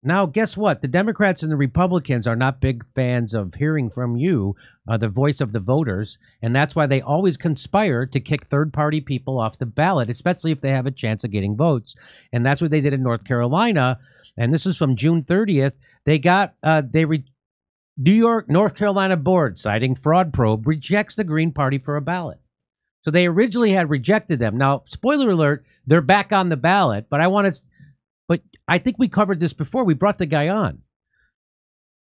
Now, guess what? The Democrats and the Republicans are not big fans of hearing from you, the voice of the voters, and that's why they always conspire to kick third-party people off the ballot, especially if they have a chance of getting votes. And that's what they did in North Carolina, and this is from June 30th. New York, North Carolina board, citing fraud probe, rejects the Green Party for a ballot. So they originally had rejected them. Now, spoiler alert, they're back on the ballot, but I think we covered this before. We brought the guy on.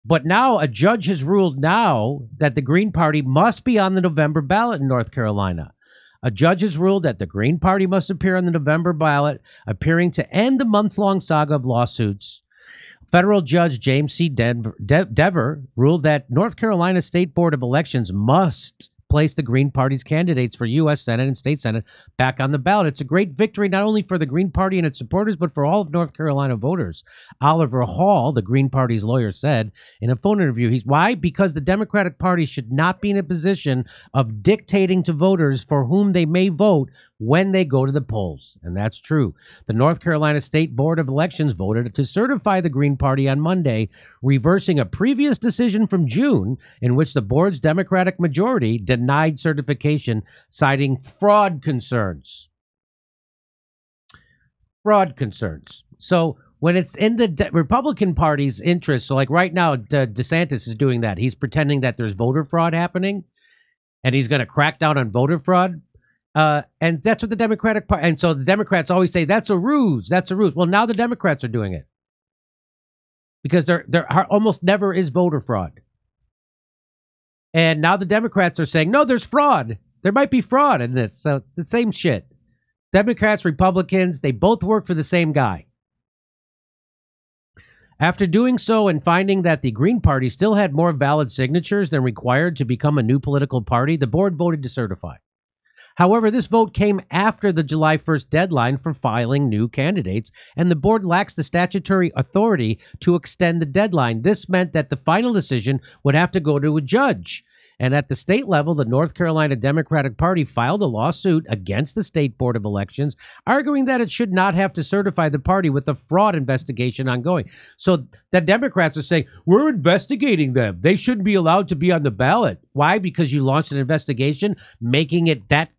But now a judge has ruled now that the Green Party must be on the November ballot in North Carolina. A judge has ruled that the Green Party must appear on the November ballot, appearing to end the month-long saga of lawsuits. Federal Judge James C. Dever ruled that North Carolina State Board of Elections must place the Green Party's candidates for U.S. Senate and State Senate back on the ballot. It's a great victory not only for the Green Party and its supporters, but for all of North Carolina voters. Oliver Hall, the Green Party's lawyer, said in a phone interview, why? Because the Democratic Party should not be in a position of dictating to voters for whom they may vote when they go to the polls. And that's true. The North Carolina State Board of Elections voted to certify the Green Party on Monday, reversing a previous decision from June in which the board's Democratic majority denied certification, citing fraud concerns. Fraud concerns. So when it's in the Republican Party's interest, so like right now, DeSantis is doing that. He's pretending that there's voter fraud happening, and he's going to crack down on voter fraud. And that's what the Democratic Party, and so the Democrats always say, that's a ruse, that's a ruse. Well, now the Democrats are doing it because there almost never is voter fraud. And now the Democrats are saying, no, there's fraud. There might be fraud in this. So the same shit. Democrats, Republicans, they both work for the same guy. After doing so and finding that the Green Party still had more valid signatures than required to become a new political party, the board voted to certify. However, this vote came after the July 1st deadline for filing new candidates, and the board lacks the statutory authority to extend the deadline. This meant that the final decision would have to go to a judge. And at the state level, the North Carolina Democratic Party filed a lawsuit against the State Board of Elections, arguing that it should not have to certify the party with a fraud investigation ongoing. So the Democrats are saying, we're investigating them. They shouldn't be allowed to be on the ballot. Why? Because you launched an investigation, making it that.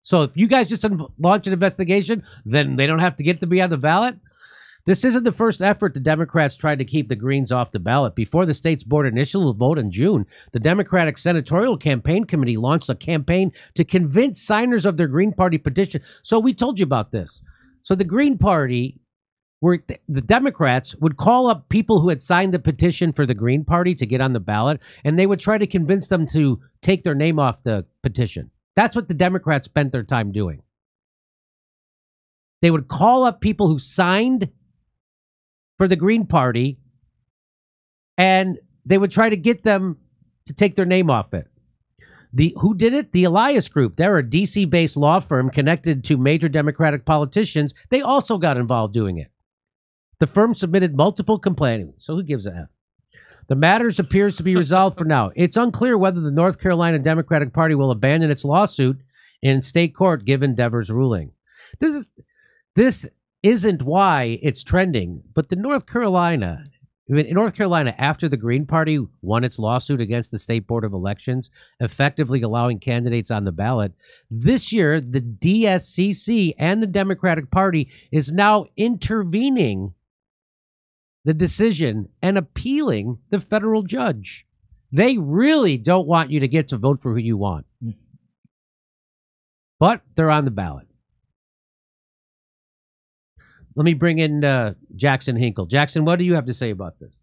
So if you guys just launch an investigation, then they don't have to get to be on the ballot? This isn't the first effort the Democrats tried to keep the Greens off the ballot. Before the state's board initial vote in June, the Democratic Senatorial Campaign Committee launched a campaign to convince signers of their Green Party petition. So we told you about this. So the Green Party, the Democrats would call up people who had signed the petition for the Green Party to get on the ballot, and they would try to convince them to take their name off the petition. That's what the Democrats spent their time doing. They would call up people who signed for the Green Party, and they would try to get them to take their name off it. Who did it? The Elias Group. They're a DC-based law firm connected to major Democratic politicians. They also got involved doing it. The firm submitted multiple complaints. So who gives a F? The matter appears to be resolved for now. It's unclear whether the North Carolina Democratic Party will abandon its lawsuit in state court given Dever's ruling. This isn't why it's trending, but in North Carolina, after the Green Party won its lawsuit against the State Board of Elections, effectively allowing candidates on the ballot, this year the DSCC and the Democratic Party is now intervening the decision and appealing the federal judge. They really don't want you to get to vote for who you want. But they're on the ballot. Let me bring in Jackson Hinkle. Jackson, what do you have to say about this?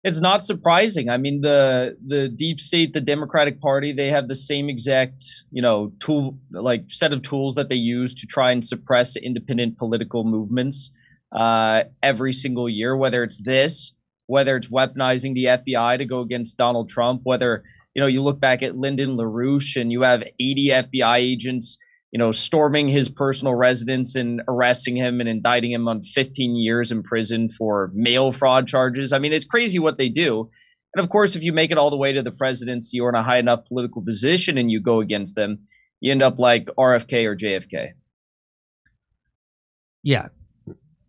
It's not surprising. I mean, the deep state, the Democratic Party, they have the same exact, set of tools that they use to try and suppress independent political movements every single year, whether it's weaponizing the FBI to go against Donald Trump, whether, you look back at Lyndon LaRouche and you have 80 FBI agents, storming his personal residence and arresting him and indicting him on 15 years in prison for mail fraud charges. I mean, it's crazy what they do. And of course, if you make it all the way to the presidency or in a high enough political position and you go against them, you end up like RFK or JFK. Yeah.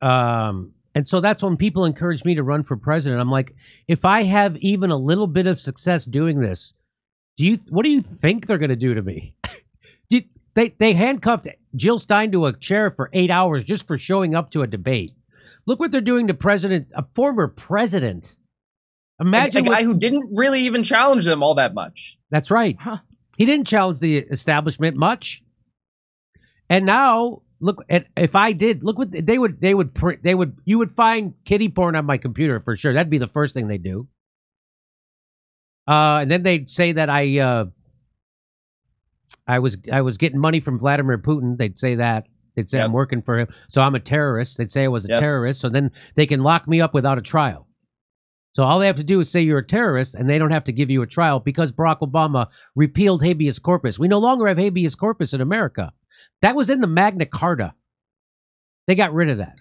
And And so that's when people encourage me to run for president. I'm like, if I have even a little bit of success doing this, what do you think they're going to do to me? They handcuffed Jill Stein to a chair for 8 hours just for showing up to a debate. Look what they're doing to a former president. Imagine a guy who didn't really even challenge them all that much. That's right. Huh. He didn't challenge the establishment much. And now, look at if I did. Look what they would print. You would find kiddie porn on my computer for sure. That'd be the first thing they do. And then they'd say that I was getting money from Vladimir Putin. They'd say that. They'd say I'm working for him. So I'm a terrorist. They'd say I was a terrorist. So then they can lock me up without a trial. So all they have to do is say you're a terrorist, and they don't have to give you a trial because Barack Obama repealed habeas corpus. We no longer have habeas corpus in America. That was in the Magna Carta. They got rid of that.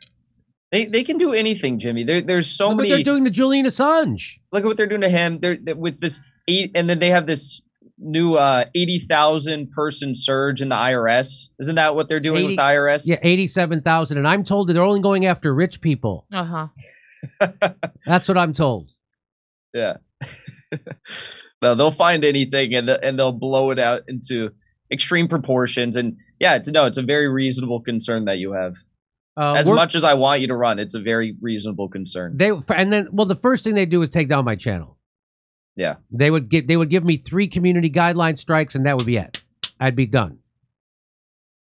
They can do anything, Jimmy. There's so many. Look what they're doing to Julian Assange. Look at what they're doing to him. They're with this and then they have this new 80,000 person surge in the IRS. Isn't that what they're doing with the IRS? Yeah, 87,000. And I'm told that they're only going after rich people. Uh-huh. That's what I'm told. Yeah. No, they'll find anything and they'll blow it out into extreme proportions. And yeah, it's a very reasonable concern that you have. As much as I want you to run, it's a very reasonable concern. The first thing they do is take down my channel. Yeah. They would give me 3 community guideline strikes, and that would be it. I'd be done.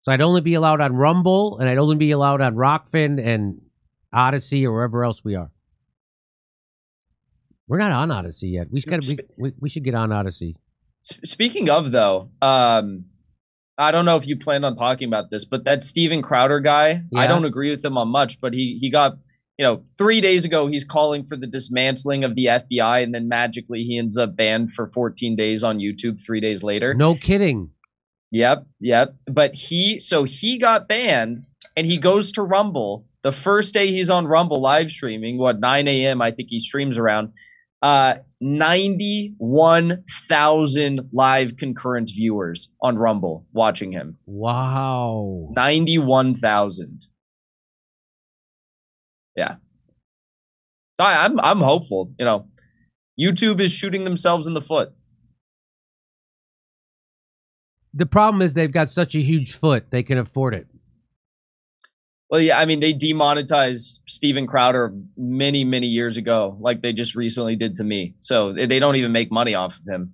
So I'd only be allowed on Rumble, and I'd only be allowed on Rockfin and Odyssey or wherever else we are. We're not on Odyssey yet. We should get on Odyssey. Speaking of, though, I don't know if you planned on talking about this, but that Steven Crowder guy, I don't agree with him on much, but he got, 3 days ago, he's calling for the dismantling of the FBI, and then magically he ends up banned for 14 days on YouTube 3 days later. No kidding. Yep. But he got banned, and he goes to Rumble. The first day he's on Rumble live streaming, 9 a.m. I think he streams around, 91,000 live concurrent viewers on Rumble watching him. Wow. 91,000. Yeah. I'm hopeful. YouTube is shooting themselves in the foot. The problem is they've got such a huge foot, they can afford it. Well, yeah, I mean, they demonetized Steven Crowder many, many years ago, like they just recently did to me. So they don't even make money off of him.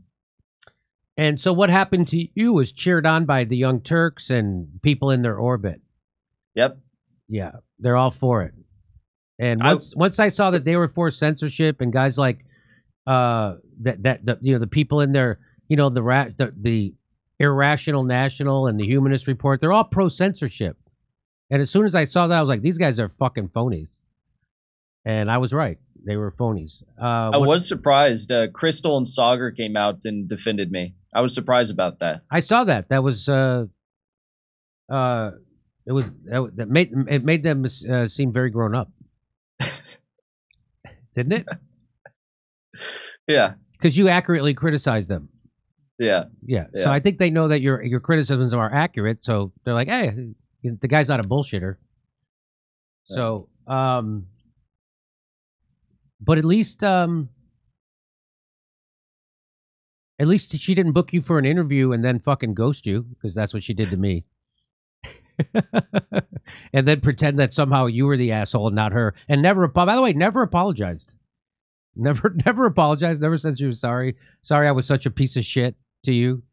And so what happened to you was cheered on by the Young Turks and people in their orbit. Yep. Yeah, they're all for it. And once I saw that they were for censorship and guys like the people in there, the Irrational National and the Humanist Report, they're all pro censorship. And as soon as I saw that, I was like, these guys are fucking phonies. And I was right. They were phonies. I was surprised. Crystal and Sauger came out and defended me. I was surprised about that. I saw that. That was it made them seem very grown up. Didn't it? Yeah. Because you accurately criticized them. Yeah. So I think they know that your criticisms are accurate. So they're like, hey, the guy's not a bullshitter. So, but at least she didn't book you for an interview and then fucking ghost you, because that's what she did to me. And then pretend that somehow you were the asshole and not her. And by the way, never apologized. Never apologized. Never said she was sorry. Sorry I was such a piece of shit to you.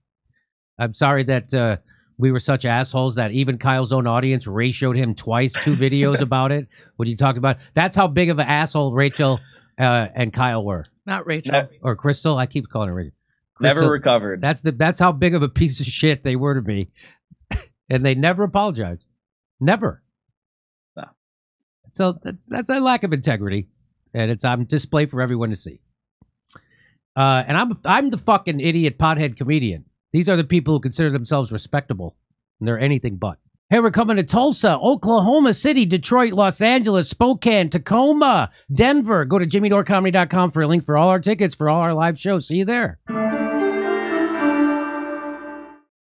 I'm sorry that we were such assholes that even Kyle's own audience ratioed him twice 2 videos about it when you talked about it. That's how big of an asshole Rachel and Kyle were. Not Rachel. Or Crystal. I keep calling her Rachel. Crystal, never recovered. That's how big of a piece of shit they were to me. And they never apologized. Never. No. So that's a lack of integrity. And it's on display for everyone to see. And I'm the fucking idiot pothead comedian. These are the people who consider themselves respectable. And they're anything but. Hey, we're coming to Tulsa, Oklahoma City, Detroit, Los Angeles, Spokane, Tacoma, Denver. Go to jimmydorecomedy.com for a link for all our tickets for all our live shows. See you there.